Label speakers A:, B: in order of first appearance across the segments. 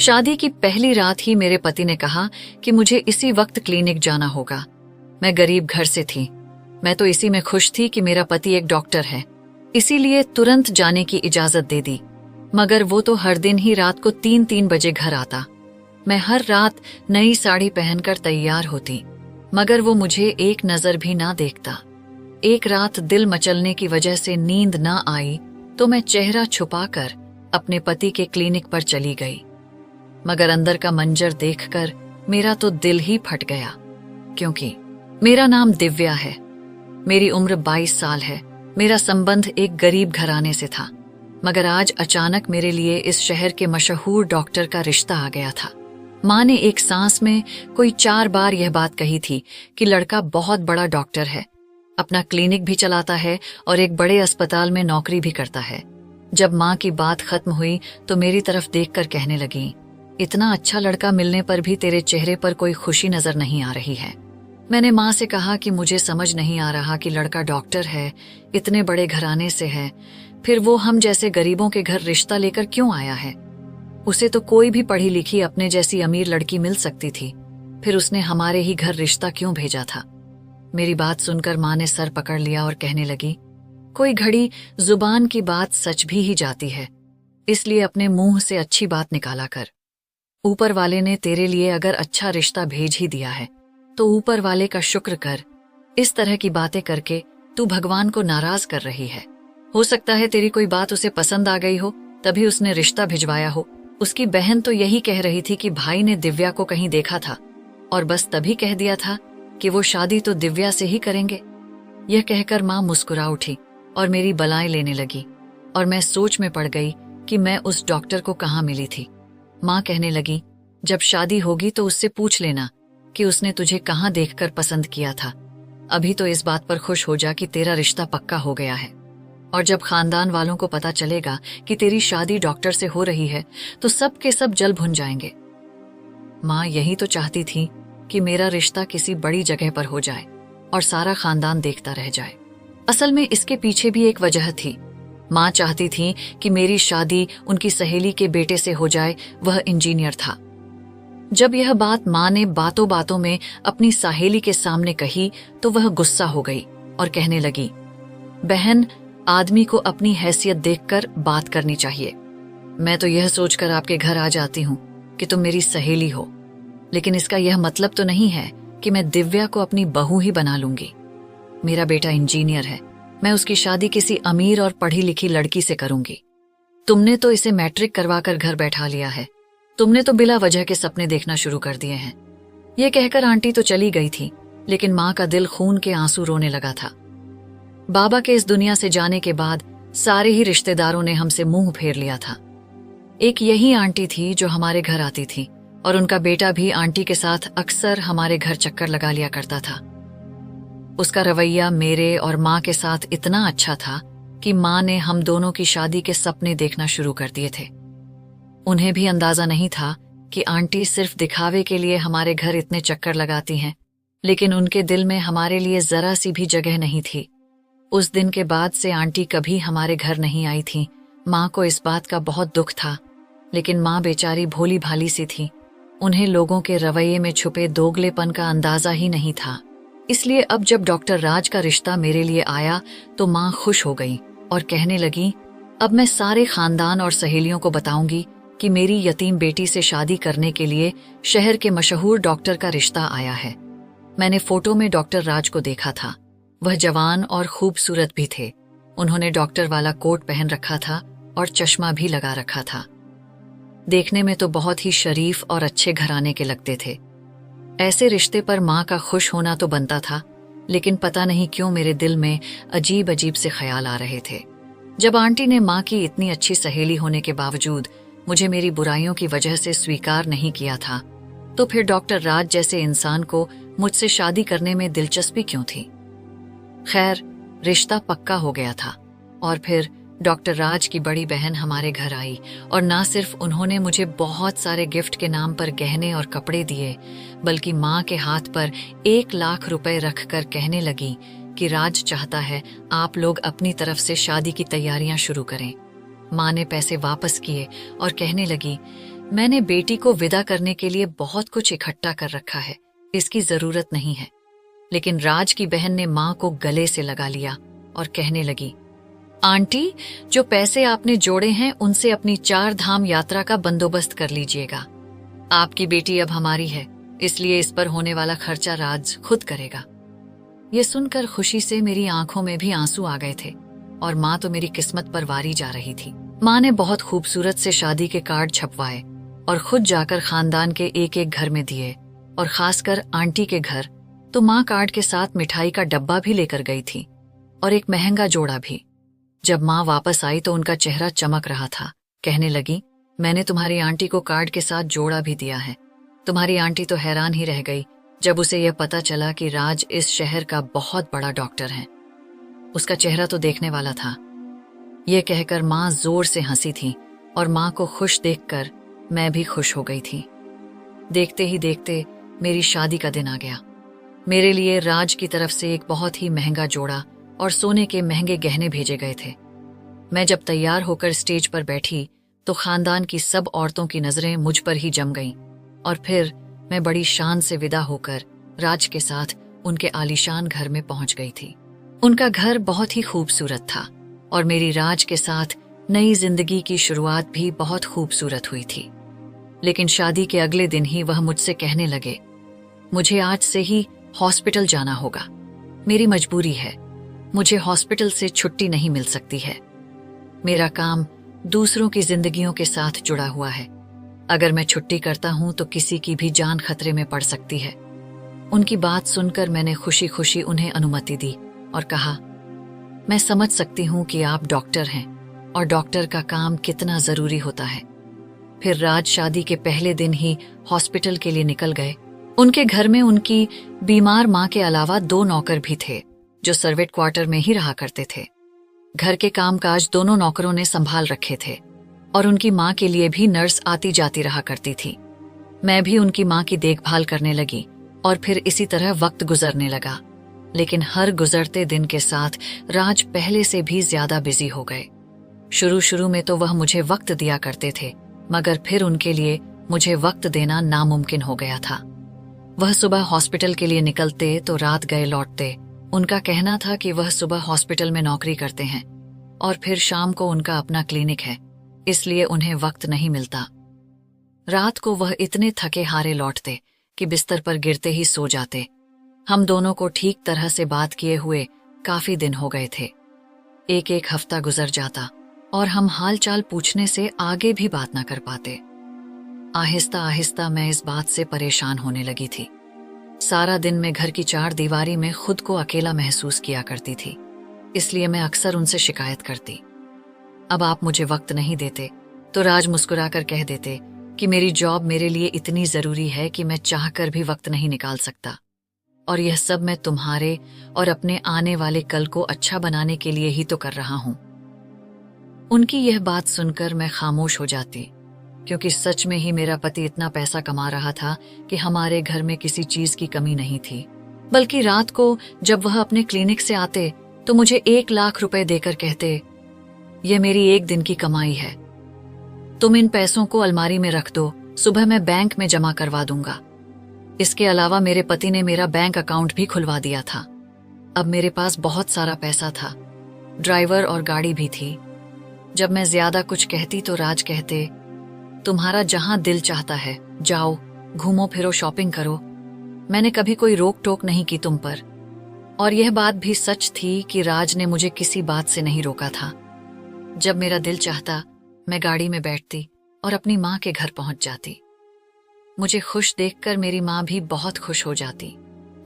A: शादी की पहली रात ही मेरे पति ने कहा कि मुझे इसी वक्त क्लिनिक जाना होगा। मैं गरीब घर से थी। मैं तो इसी में खुश थी कि मेरा पति एक डॉक्टर है, इसीलिए तुरंत जाने की इजाजत दे दी। मगर वो तो हर दिन ही रात को 3-3 बजे घर आता। मैं हर रात नई साड़ी पहनकर तैयार होती, मगर वो मुझे एक नजर भी ना देखता। एक रात दिल मचलने की वजह से नींद ना आई तो मैं चेहरा छुपाकर अपने पति के क्लिनिक पर चली गई। मगर अंदर का मंजर देखकर मेरा तो दिल ही फट गया, क्योंकि मेरा नाम दिव्या है, मेरी उम्र 22 साल है, मेरा संबंध एक गरीब घराने से था। मगर आज अचानक मेरे लिए इस शहर के मशहूर डॉक्टर का रिश्ता आ गया था। माँ ने एक सांस में कोई 4 बार यह बात कही थी कि लड़का बहुत बड़ा डॉक्टर है, अपना क्लिनिक भी चलाता है और एक बड़े अस्पताल में नौकरी भी करता है। जब माँ की बात खत्म हुई तो मेरी तरफ देखकर कहने लगी, इतना अच्छा लड़का मिलने पर भी तेरे चेहरे पर कोई खुशी नजर नहीं आ रही है। मैंने माँ से कहा कि मुझे समझ नहीं आ रहा कि लड़का डॉक्टर है, इतने बड़े घराने से है, फिर वो हम जैसे गरीबों के घर रिश्ता लेकर क्यों आया है। उसे तो कोई भी पढ़ी लिखी अपने जैसी अमीर लड़की मिल सकती थी, फिर उसने हमारे ही घर रिश्ता क्यों भेजा था। मेरी बात सुनकर माँ ने सर पकड़ लिया और कहने लगी, कोई घड़ी जुबान की बात सच भी ही जाती है, इसलिए अपने मुंह से अच्छी बात निकाला कर। ऊपर वाले ने तेरे लिए अगर अच्छा रिश्ता भेज ही दिया है तो ऊपर वाले का शुक्र कर। इस तरह की बातें करके तू भगवान को नाराज कर रही है। हो सकता है तेरी कोई बात उसे पसंद आ गई हो, तभी उसने रिश्ता भिजवाया हो। उसकी बहन तो यही कह रही थी कि भाई ने दिव्या को कहीं देखा था और बस तभी कह दिया था कि वो शादी तो दिव्या से ही करेंगे। यह कहकर माँ मुस्कुरा उठी और मेरी बलाएं लेने लगी और मैं सोच में पड़ गई कि मैं उस डॉक्टर को कहाँ मिली थी। माँ कहने लगी, जब शादी होगी तो उससे पूछ लेना कि उसने तुझे कहाँ देखकर पसंद किया था। अभी तो इस बात पर खुश हो जा कि तेरा रिश्ता पक्का हो गया है, और जब खानदान वालों को पता चलेगा कि तेरी शादी डॉक्टर से हो रही है तो सब के सब जल भुन जाएंगे। माँ यही तो चाहती थी कि मेरा रिश्ता किसी बड़ी जगह पर हो जाए और सारा खानदान देखता रह जाए। असल में इसके पीछे भी एक वजह थी। माँ चाहती थी कि मेरी शादी उनकी सहेली के बेटे से हो जाए, वह इंजीनियर था। जब यह बात माँ ने बातों बातों में अपनी सहेली के सामने कही तो वह गुस्सा हो गई और कहने लगी, बहन, आदमी को अपनी हैसियत देखकर बात करनी चाहिए। मैं तो यह सोचकर आपके घर आ जाती हूँ कि तुम मेरी सहेली हो, लेकिन इसका यह मतलब तो नहीं है कि मैं दिव्या को अपनी बहू ही बना लूंगी। मेरा बेटा इंजीनियर है, मैं उसकी शादी किसी अमीर और पढ़ी लिखी लड़की से करूंगी। तुमने तो इसे मैट्रिक करवाकर घर बैठा लिया है, तुमने तो बिला वजह के सपने देखना शुरू कर दिए हैं। यह कहकर आंटी तो चली गई थी, लेकिन माँ का दिल खून के आंसू रोने लगा था। बाबा के इस दुनिया से जाने के बाद सारे ही रिश्तेदारों ने हमसे मुंह फेर लिया था। एक यही आंटी थी जो हमारे घर आती थी और उनका बेटा भी आंटी के साथ अक्सर हमारे घर चक्कर लगा लिया करता था। उसका रवैया मेरे और माँ के साथ इतना अच्छा था कि माँ ने हम दोनों की शादी के सपने देखना शुरू कर दिए थे। उन्हें भी अंदाजा नहीं था कि आंटी सिर्फ दिखावे के लिए हमारे घर इतने चक्कर लगाती हैं, लेकिन उनके दिल में हमारे लिए जरा सी भी जगह नहीं थी। उस दिन के बाद से आंटी कभी हमारे घर नहीं आई थी। माँ को इस बात का बहुत दुख था, लेकिन माँ बेचारी भोली भाली सी थी। उन्हें लोगों के रवैये में छुपे दोगलेपन का अंदाजा ही नहीं था। इसलिए अब जब डॉक्टर राज का रिश्ता मेरे लिए आया तो माँ खुश हो गई और कहने लगी, अब मैं सारे खानदान और सहेलियों को बताऊंगी कि मेरी यतीम बेटी से शादी करने के लिए शहर के मशहूर डॉक्टर का रिश्ता आया है। मैंने फोटो में डॉक्टर राज को देखा था। वह जवान और खूबसूरत भी थे। उन्होंने डॉक्टर वाला कोट पहन रखा था और चश्मा भी लगा रखा था। देखने में तो बहुत ही शरीफ और अच्छे घराने के लगते थे। ऐसे रिश्ते पर माँ का खुश होना तो बनता था, लेकिन पता नहीं क्यों मेरे दिल में अजीब अजीब से ख्याल आ रहे थे। जब आंटी ने माँ की इतनी अच्छी सहेली होने के बावजूद मुझे मेरी बुराइयों की वजह से स्वीकार नहीं किया था, तो फिर डॉक्टर राज जैसे इंसान को मुझसे शादी करने में दिलचस्पी क्यों थी। खैर, रिश्ता पक्का हो गया था और फिर डॉक्टर राज की बड़ी बहन हमारे घर आई और ना सिर्फ उन्होंने मुझे बहुत सारे गिफ्ट के नाम पर गहने और कपड़े दिए, बल्कि माँ के हाथ पर 1 लाख रुपए रखकर कहने लगी कि राज चाहता है आप लोग अपनी तरफ से शादी की तैयारियां शुरू करें। माँ ने पैसे वापस किए और कहने लगी, मैंने बेटी को विदा करने के लिए बहुत कुछ इकट्ठा कर रखा है, इसकी जरूरत नहीं है। लेकिन राज की बहन ने माँ को गले से लगा लिया और कहने लगी, आंटी, जो पैसे आपने जोड़े हैं उनसे अपनी 4 धाम यात्रा का बंदोबस्त कर लीजिएगा। आपकी बेटी अब हमारी है, इसलिए इस पर होने वाला खर्चा राज खुद करेगा। ये सुनकर खुशी से मेरी आंखों में भी आंसू आ गए थे और माँ तो मेरी किस्मत पर वारी जा रही थी। माँ ने बहुत खूबसूरत से शादी के कार्ड छपवाए और खुद जाकर खानदान के एक एक घर में दिए, और खासकर आंटी के घर तो माँ कार्ड के साथ मिठाई का डब्बा भी लेकर गई थी और एक महंगा जोड़ा भी। जब माँ वापस आई तो उनका चेहरा चमक रहा था। कहने लगी, मैंने तुम्हारी आंटी को कार्ड के साथ जोड़ा भी दिया है। तुम्हारी आंटी तो हैरान ही रह गई जब उसे यह पता चला कि राज इस शहर का बहुत बड़ा डॉक्टर है। उसका चेहरा तो देखने वाला था। यह कहकर माँ जोर से हंसी थी और माँ को खुश देखकर मैं भी खुश हो गई थी। देखते ही देखते मेरी शादी का दिन आ गया। मेरे लिए राज की तरफ से एक बहुत ही महंगा जोड़ा और सोने के महंगे गहने भेजे गए थे। मैं जब तैयार होकर स्टेज पर बैठी तो खानदान की सब औरतों की नजरें मुझ पर ही जम गईं, और फिर मैं बड़ी शान से विदा होकर राज के साथ उनके आलीशान घर में पहुंच गई थी। उनका घर बहुत ही खूबसूरत था और मेरी राज के साथ नई जिंदगी की शुरुआत भी बहुत खूबसूरत हुई थी। लेकिन शादी के अगले दिन ही वह मुझसे कहने लगे, मुझे आज से ही हॉस्पिटल जाना होगा। मेरी मजबूरी है, मुझे हॉस्पिटल से छुट्टी नहीं मिल सकती है। मेरा काम दूसरों की जिंदगियों के साथ जुड़ा हुआ है। अगर मैं छुट्टी करता हूं तो किसी की भी जान खतरे में पड़ सकती है। उनकी बात सुनकर मैंने खुशी खुशी उन्हें अनुमति दी और कहा, मैं समझ सकती हूं कि आप डॉक्टर हैं और डॉक्टर का काम कितना जरूरी होता है। फिर राज शादी के पहले दिन ही हॉस्पिटल के लिए निकल गए। उनके घर में उनकी बीमार माँ के अलावा 2 नौकर भी थे जो सर्वेंट क्वार्टर में ही रहा करते थे। घर के कामकाज दोनों नौकरों ने संभाल रखे थे और उनकी माँ के लिए भी नर्स आती जाती रहा करती थी। मैं भी उनकी माँ की देखभाल करने लगी और फिर इसी तरह वक्त गुजरने लगा। लेकिन हर गुजरते दिन के साथ राज पहले से भी ज्यादा बिजी हो गए। शुरू शुरू में तो वह मुझे वक्त दिया करते थे, मगर फिर उनके लिए मुझे वक्त देना नामुमकिन हो गया था। वह सुबह हॉस्पिटल के लिए निकलते तो रात गए लौटते। उनका कहना था कि वह सुबह हॉस्पिटल में नौकरी करते हैं और फिर शाम को उनका अपना क्लिनिक है, इसलिए उन्हें वक्त नहीं मिलता। रात को वह इतने थके हारे लौटते कि बिस्तर पर गिरते ही सो जाते। हम दोनों को ठीक तरह से बात किए हुए काफी दिन हो गए थे। एक एक हफ्ता गुजर जाता और हम हालचाल पूछने से आगे भी बात न कर पाते। आहिस्ता आहिस्ता मैं इस बात से परेशान होने लगी थी। सारा दिन मैं घर की 4 दीवारी में खुद को अकेला महसूस किया करती थी, इसलिए मैं अक्सर उनसे शिकायत करती। अब आप मुझे वक्त नहीं देते तो राज मुस्कुराकर कह देते कि मेरी जॉब मेरे लिए इतनी जरूरी है कि मैं चाहकर भी वक्त नहीं निकाल सकता, और यह सब मैं तुम्हारे और अपने आने वाले कल को अच्छा बनाने के लिए ही तो कर रहा हूं। उनकी यह बात सुनकर मैं खामोश हो जाती, क्योंकि सच में ही मेरा पति इतना पैसा कमा रहा था कि हमारे घर में किसी चीज की कमी नहीं थी। बल्कि रात को जब वह अपने क्लिनिक से आते तो मुझे 1 लाख रुपए देकर कहते, यह मेरी एक दिन की कमाई है, तुम इन पैसों को अलमारी में रख दो, सुबह मैं बैंक में जमा करवा दूंगा। इसके अलावा मेरे पति ने मेरा बैंक अकाउंट भी खुलवा दिया था। अब मेरे पास बहुत सारा पैसा था, ड्राइवर और गाड़ी भी थी। जब मैं ज्यादा कुछ कहती तो राज कहते, तुम्हारा जहां दिल चाहता है जाओ, घूमो फिरो, शॉपिंग करो, मैंने कभी कोई रोक टोक नहीं की तुम पर। और यह बात भी सच थी कि राज ने मुझे किसी बात से नहीं रोका था। जब मेरा दिल चाहता मैं गाड़ी में बैठती और अपनी माँ के घर पहुंच जाती। मुझे खुश देखकर मेरी माँ भी बहुत खुश हो जाती,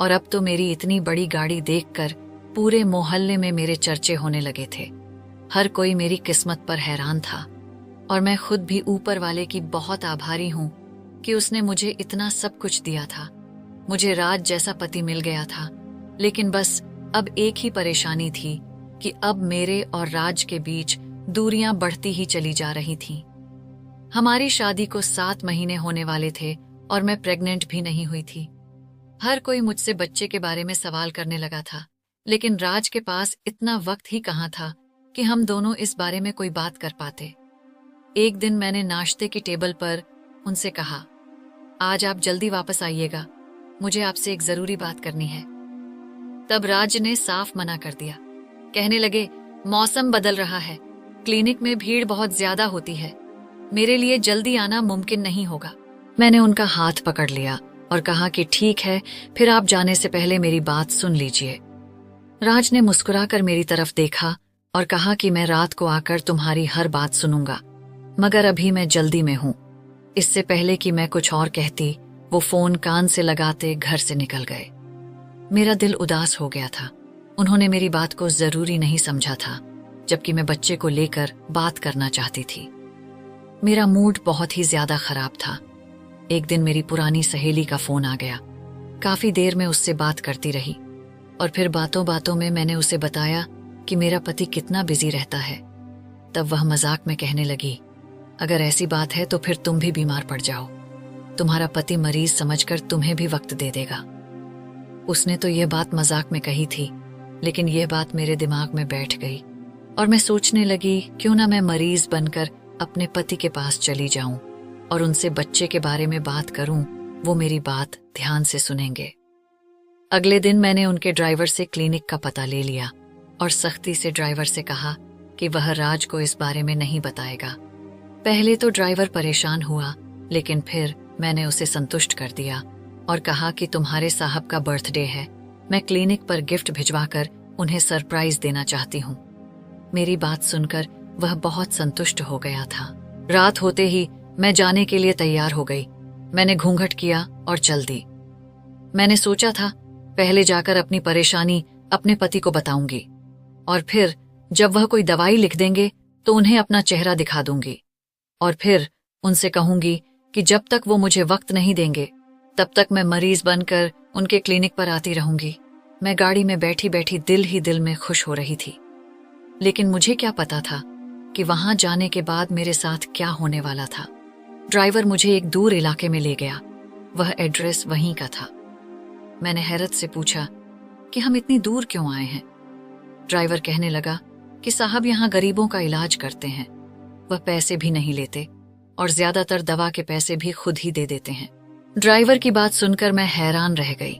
A: और अब तो मेरी इतनी बड़ी गाड़ी देखकर पूरे मोहल्ले में मेरे चर्चे होने लगे थे। हर कोई मेरी किस्मत पर हैरान था और मैं खुद भी ऊपर वाले की बहुत आभारी हूं कि उसने मुझे इतना सब कुछ दिया था। मुझे राज जैसा पति मिल गया था, लेकिन बस अब एक ही परेशानी थी कि अब मेरे और राज के बीच दूरियां बढ़ती ही चली जा रही थीं। हमारी शादी को 7 महीने होने वाले थे और मैं प्रेग्नेंट भी नहीं हुई थी। हर कोई मुझसे बच्चे के बारे में सवाल करने लगा था, लेकिन राज के पास इतना वक्त ही कहाँ था कि हम दोनों इस बारे में कोई बात कर पाते। एक दिन मैंने नाश्ते की टेबल पर उनसे कहा, आज आप जल्दी वापस आइएगा, मुझे आपसे एक जरूरी बात करनी है। तब राज ने साफ मना कर दिया। कहने लगे, मौसम बदल रहा है, क्लिनिक में भीड़ बहुत ज्यादा होती है, मेरे लिए जल्दी आना मुमकिन नहीं होगा। मैंने उनका हाथ पकड़ लिया और कहा कि ठीक है, फिर आप जाने से पहले मेरी बात सुन लीजिए। राज ने मुस्कुराकर मेरी तरफ देखा और कहा कि मैं रात को आकर तुम्हारी हर बात सुनूंगा, मगर अभी मैं जल्दी में हूं। इससे पहले कि मैं कुछ और कहती, वो फोन कान से लगाते घर से निकल गए। मेरा दिल उदास हो गया था। उन्होंने मेरी बात को जरूरी नहीं समझा था, जबकि मैं बच्चे को लेकर बात करना चाहती थी। मेरा मूड बहुत ही ज्यादा खराब था। एक दिन मेरी पुरानी सहेली का फोन आ गया। काफी देर में उससे बात करती रही और फिर बातों बातों में मैंने उसे बताया कि मेरा पति कितना बिजी रहता है। तब वह मजाक में कहने लगी, अगर ऐसी बात है तो फिर तुम भी बीमार पड़ जाओ, तुम्हारा पति मरीज समझकर तुम्हें भी वक्त दे देगा। उसने तो यह बात मजाक में कही थी, लेकिन यह बात मेरे दिमाग में बैठ गई और मैं सोचने लगी, क्यों ना मैं मरीज बनकर अपने पति के पास चली जाऊं और उनसे बच्चे के बारे में बात करूं, वो मेरी बात ध्यान से सुनेंगे। अगले दिन मैंने उनके ड्राइवर से क्लिनिक का पता ले लिया और सख्ती से ड्राइवर से कहा कि वह राज को इस बारे में नहीं बताएगा। पहले तो ड्राइवर परेशान हुआ, लेकिन फिर मैंने उसे संतुष्ट कर दिया और कहा कि तुम्हारे साहब का बर्थडे है, मैं क्लिनिक पर गिफ्ट भिजवाकर उन्हें सरप्राइज देना चाहती हूँ। मेरी बात सुनकर वह बहुत संतुष्ट हो गया था। रात होते ही मैं जाने के लिए तैयार हो गई। मैंने घूंघट किया और चल दी। मैंने सोचा था पहले जाकर अपनी परेशानी अपने पति को बताऊंगी और फिर जब वह कोई दवाई लिख देंगे तो उन्हें अपना चेहरा दिखा दूंगी और फिर उनसे कहूंगी कि जब तक वो मुझे वक्त नहीं देंगे तब तक मैं मरीज बनकर उनके क्लिनिक पर आती रहूंगी। मैं गाड़ी में बैठी बैठी दिल ही दिल में खुश हो रही थी, लेकिन मुझे क्या पता था कि वहां जाने के बाद मेरे साथ क्या होने वाला था। ड्राइवर मुझे एक दूर इलाके में ले गया। वह एड्रेस वहीं का था। मैंने हैरत से पूछा कि हम इतनी दूर क्यों आए हैं। ड्राइवर कहने लगा कि साहब यहाँ गरीबों का इलाज करते हैं, वह पैसे भी नहीं लेते और ज्यादातर दवा के पैसे भी खुद ही दे देते हैं। ड्राइवर की बात सुनकर मैं हैरान रह गई,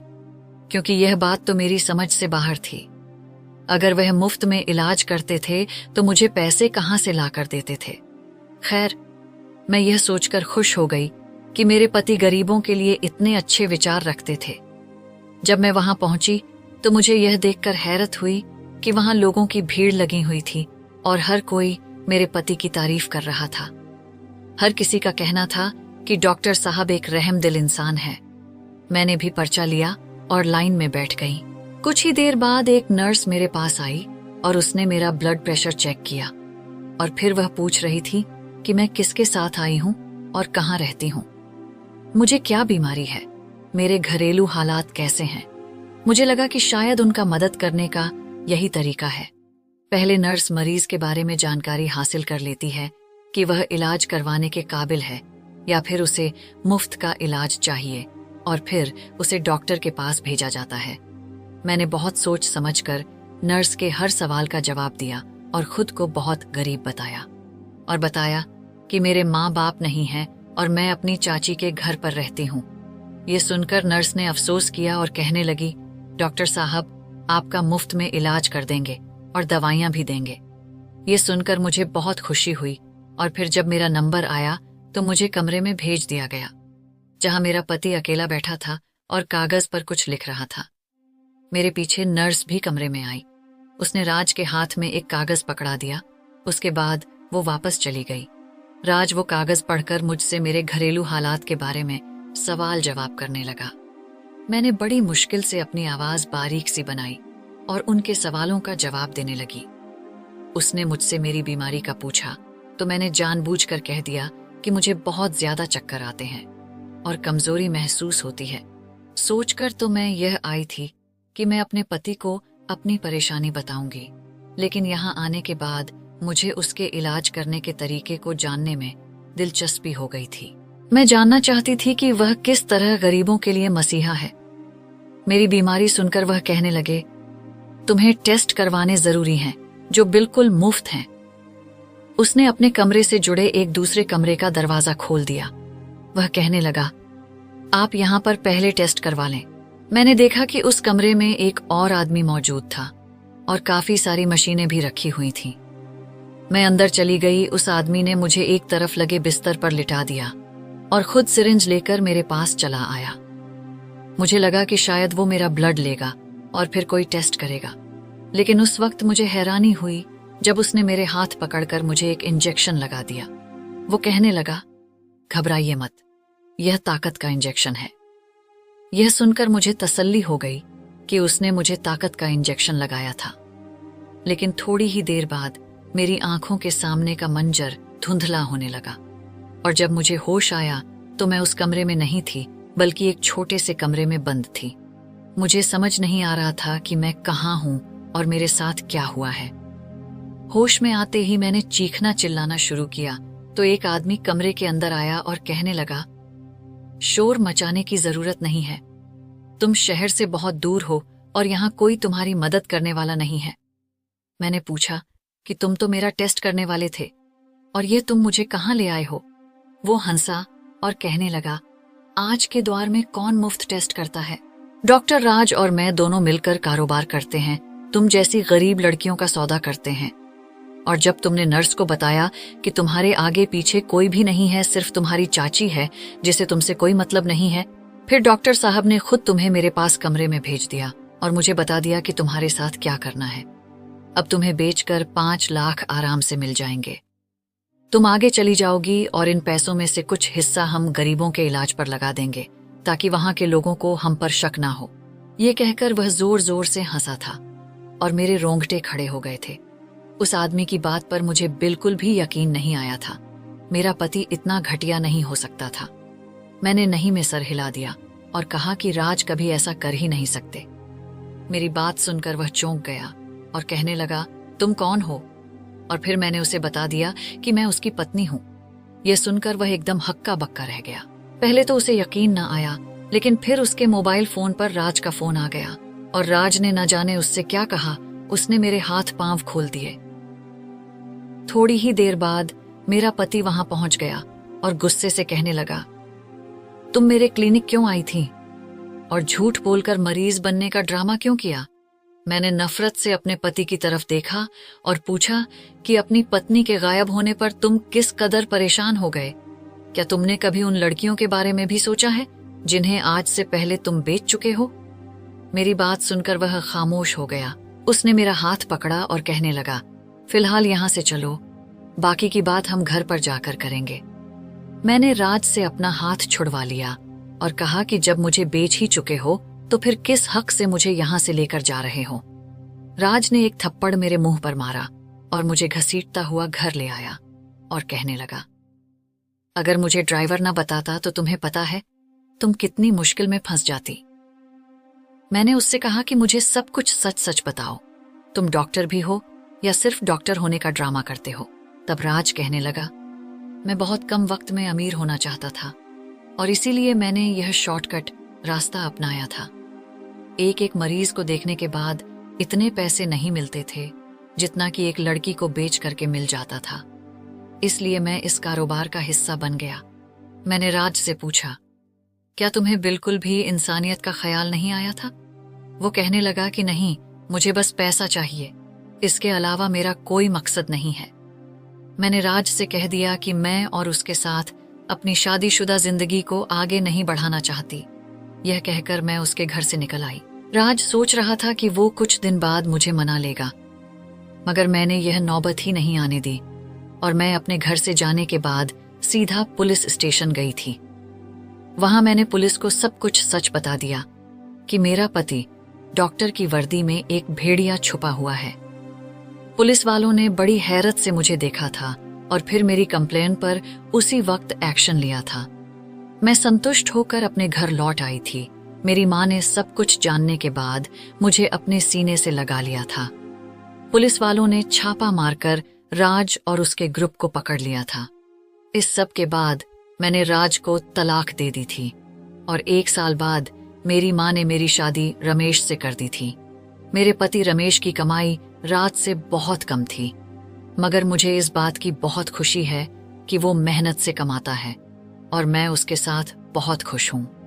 A: क्योंकि यह बात तो मेरी समझ से बाहर थी। अगर वह मुफ्त में इलाज करते थे तो मुझे पैसे कहां से लाकर देते थे। खैर, मैं यह सोचकर खुश हो गई कि मेरे पति गरीबों के लिए इतने अच्छे विचार रखते थे। जब मैं वहां पहुंची तो मुझे यह देखकर हैरत हुई कि वहां लोगों की भीड़ लगी हुई थी और हर कोई मेरे पति की तारीफ कर रहा था। हर किसी का कहना था कि डॉक्टर साहब एक रहमदिल इंसान है। मैंने भी पर्चा लिया और लाइन में बैठ गई। कुछ ही देर बाद एक नर्स मेरे पास आई और उसने मेरा ब्लड प्रेशर चेक किया और फिर वह पूछ रही थी कि मैं किसके साथ आई हूं और कहां रहती हूं, मुझे क्या बीमारी है, मेरे घरेलू हालात कैसे हैं। मुझे लगा कि शायद उनका मदद करने का यही तरीका है। पहले नर्स मरीज के बारे में जानकारी हासिल कर लेती है कि वह इलाज करवाने के काबिल है या फिर उसे मुफ्त का इलाज चाहिए और फिर उसे डॉक्टर के पास भेजा जाता है। मैंने बहुत सोच समझकर नर्स के हर सवाल का जवाब दिया और खुद को बहुत गरीब बताया और बताया कि मेरे माँ बाप नहीं हैं और मैं अपनी चाची के घर पर रहती हूँ। ये सुनकर नर्स ने अफसोस किया और कहने लगी, डॉक्टर साहब आपका मुफ्त में इलाज कर देंगे और दवाइयाँ भी देंगे। ये सुनकर मुझे बहुत खुशी हुई और फिर जब मेरा नंबर आया तो मुझे कमरे में भेज दिया गया, जहाँ मेरा पति अकेला बैठा था और कागज पर कुछ लिख रहा था। मेरे पीछे नर्स भी कमरे में आई। उसने राज के हाथ में एक कागज पकड़ा दिया। उसके बाद वो वापस चली गई। राज वो कागज पढ़कर मुझसे मेरे घरेलू हालात के बारे में सवाल जवाब करने लगा। मैंने बड़ी मुश्किल से अपनी आवाज बारीक सी बनाई और उनके सवालों का जवाब देने लगी। उसने मुझसे मेरी बीमारी का पूछा तो मैंने जानबूझकर कह दिया कि मुझे बहुत ज्यादा चक्कर आते हैं और कमजोरी महसूस होती है। सोचकर तो मैं यह आई थी कि मैं अपने पति को अपनी परेशानी बताऊंगी, लेकिन यहाँ आने के बाद मुझे उसके इलाज करने के तरीके को जानने में दिलचस्पी हो गई थी। मैं जानना चाहती थी कि वह किस तरह गरीबों के लिए मसीहा है। मेरी बीमारी सुनकर वह कहने लगे, तुम्हें टेस्ट करवाने जरूरी हैं जो बिल्कुल मुफ्त हैं। उसने अपने कमरे से जुड़े एक दूसरे कमरे का दरवाजा खोल दिया। वह कहने लगा, आप यहाँ पर पहले टेस्ट करवा लें। मैंने देखा कि उस कमरे में एक और आदमी मौजूद था और काफी सारी मशीनें भी रखी हुई थीं। मैं अंदर चली गई। उस आदमी ने मुझे एक तरफ लगे बिस्तर पर लिटा दिया और खुद सिरिंज लेकर मेरे पास चला आया। मुझे लगा कि शायद वो मेरा ब्लड लेगा और फिर कोई टेस्ट करेगा, लेकिन उस वक्त मुझे हैरानी हुई जब उसने मेरे हाथ पकड़कर मुझे एक इंजेक्शन लगा दिया। वो कहने लगा, घबराइए मत, यह ताकत का इंजेक्शन है। यह सुनकर मुझे तसल्ली हो गई कि उसने मुझे ताकत का इंजेक्शन लगाया था। लेकिन थोड़ी ही देर बाद मेरी आंखों के सामने का मंजर धुंधला होने लगा और जब मुझे होश आया तो मैं उस कमरे में नहीं थी, बल्कि एक छोटे से कमरे में बंद थी। मुझे समझ नहीं आ रहा था कि मैं कहाँ हूं और मेरे साथ क्या हुआ है। होश में आते ही मैंने चीखना चिल्लाना शुरू किया तो एक आदमी कमरे के अंदर आया और कहने लगा, शोर मचाने की जरूरत नहीं है, तुम शहर से बहुत दूर हो और यहाँ कोई तुम्हारी मदद करने वाला नहीं है। मैंने पूछा कि तुम तो मेरा टेस्ट करने वाले थे और ये तुम मुझे कहाँ ले आए हो। वो हंसा और कहने लगा, आज के दौर में कौन मुफ्त टेस्ट करता है। डॉक्टर राज और मैं दोनों मिलकर कारोबार करते हैं, तुम जैसी गरीब लड़कियों का सौदा करते हैं। और जब तुमने नर्स को बताया कि तुम्हारे आगे पीछे कोई भी नहीं है, सिर्फ तुम्हारी चाची है जिसे तुमसे कोई मतलब नहीं है, फिर डॉक्टर साहब ने खुद तुम्हें मेरे पास कमरे में भेज दिया और मुझे बता दिया कि तुम्हारे साथ क्या करना है। अब तुम्हें बेचकर 5 लाख आराम से मिल जाएंगे। तुम आगे चली जाओगी और इन पैसों में से कुछ हिस्सा हम गरीबों के इलाज पर लगा देंगे ताकि वहां के लोगों को हम पर शक ना हो। ये कहकर वह जोर जोर से हंसा था और मेरे रोंगटे खड़े हो गए थे। उस आदमी की बात पर मुझे बिल्कुल भी यकीन नहीं आया था। मेरा पति इतना घटिया नहीं हो सकता था। मैंने नहीं में सर हिला दिया और कहा कि राज कभी ऐसा कर ही नहीं सकते। मेरी बात सुनकर वह चौंक गया और कहने लगा, तुम कौन हो? और फिर मैंने उसे बता दिया कि मैं उसकी पत्नी हूं। यह सुनकर वह एकदम हक्का बक्का रह गया। पहले तो उसे यकीन न आया, लेकिन फिर उसके मोबाइल फोन पर राज का फोन आ गया और राज ने न जाने उससे क्या कहा, उसने मेरे हाथ पांव खोल दिए। थोड़ी ही देर बाद मेरा पति वहां पहुंच गया और गुस्से से कहने लगा, तुम मेरे क्लिनिक क्यों आई थी और झूठ बोलकर मरीज बनने का ड्रामा क्यों किया? मैंने नफरत से अपने पति की तरफ देखा और पूछा कि अपनी पत्नी के गायब होने पर तुम किस कदर परेशान हो गए। क्या तुमने कभी उन लड़कियों के बारे में भी सोचा है जिन्हें आज से पहले तुम बेच चुके हो? मेरी बात सुनकर वह खामोश हो गया। उसने मेरा हाथ पकड़ा और कहने लगा, फिलहाल यहाँ से चलो, बाकी की बात हम घर पर जाकर करेंगे। मैंने राज से अपना हाथ छुड़वा लिया और कहा कि जब मुझे बेच ही चुके हो तो फिर किस हक से मुझे यहाँ से लेकर जा रहे हो। राज ने एक थप्पड़ मेरे मुंह पर मारा और मुझे घसीटता हुआ घर ले आया और कहने लगा, अगर मुझे ड्राइवर न बताता तो तुम्हें पता है तुम कितनी मुश्किल में फंस जाती। मैंने उससे कहा कि मुझे सब कुछ सच सच बताओ, तुम डॉक्टर भी हो या सिर्फ डॉक्टर होने का ड्रामा करते हो। तब राज कहने लगा, मैं बहुत कम वक्त में अमीर होना चाहता था और इसीलिए मैंने यह शॉर्टकट रास्ता अपनाया था। एक एक मरीज को देखने के बाद इतने पैसे नहीं मिलते थे जितना कि एक लड़की को बेच करके मिल जाता था, इसलिए मैं इस कारोबार का हिस्सा बन गया। मैंने राज से पूछा, क्या तुम्हें बिल्कुल भी इंसानियत का ख्याल नहीं आया था? वो कहने लगा कि नहीं, मुझे बस पैसा चाहिए, इसके अलावा मेरा कोई मकसद नहीं है। मैंने राज से कह दिया कि मैं और उसके साथ अपनी शादीशुदा जिंदगी को आगे नहीं बढ़ाना चाहती। यह कहकर मैं उसके घर से निकल आई। राज सोच रहा था कि वो कुछ दिन बाद मुझे मना लेगा, मगर मैंने यह नौबत ही नहीं आने दी और मैं अपने घर से जाने के बाद सीधा पुलिस स्टेशन गई थी। वहां मैंने पुलिस को सब कुछ सच बता दिया कि मेरा पति डॉक्टर की वर्दी में एक भेड़िया छुपा हुआ है। पुलिस वालों ने बड़ी हैरत से मुझे देखा था और फिर मेरी कंप्लेन पर उसी वक्त एक्शन लिया था। मैं संतुष्ट होकर अपने घर लौट आई थी। मेरी माँ ने सब कुछ जानने के बाद मुझे अपने सीने से लगा लिया था। पुलिस वालों ने छापा मारकर राज और उसके ग्रुप को पकड़ लिया था। इस सब के बाद मैंने राज को तलाक दे दी थी और 1 साल बाद मेरी माँ ने मेरी शादी रमेश से कर दी थी। मेरे पति रमेश की कमाई राज से बहुत कम थी, मगर मुझे इस बात की बहुत खुशी है कि वो मेहनत से कमाता है और मैं उसके साथ बहुत खुश हूँ।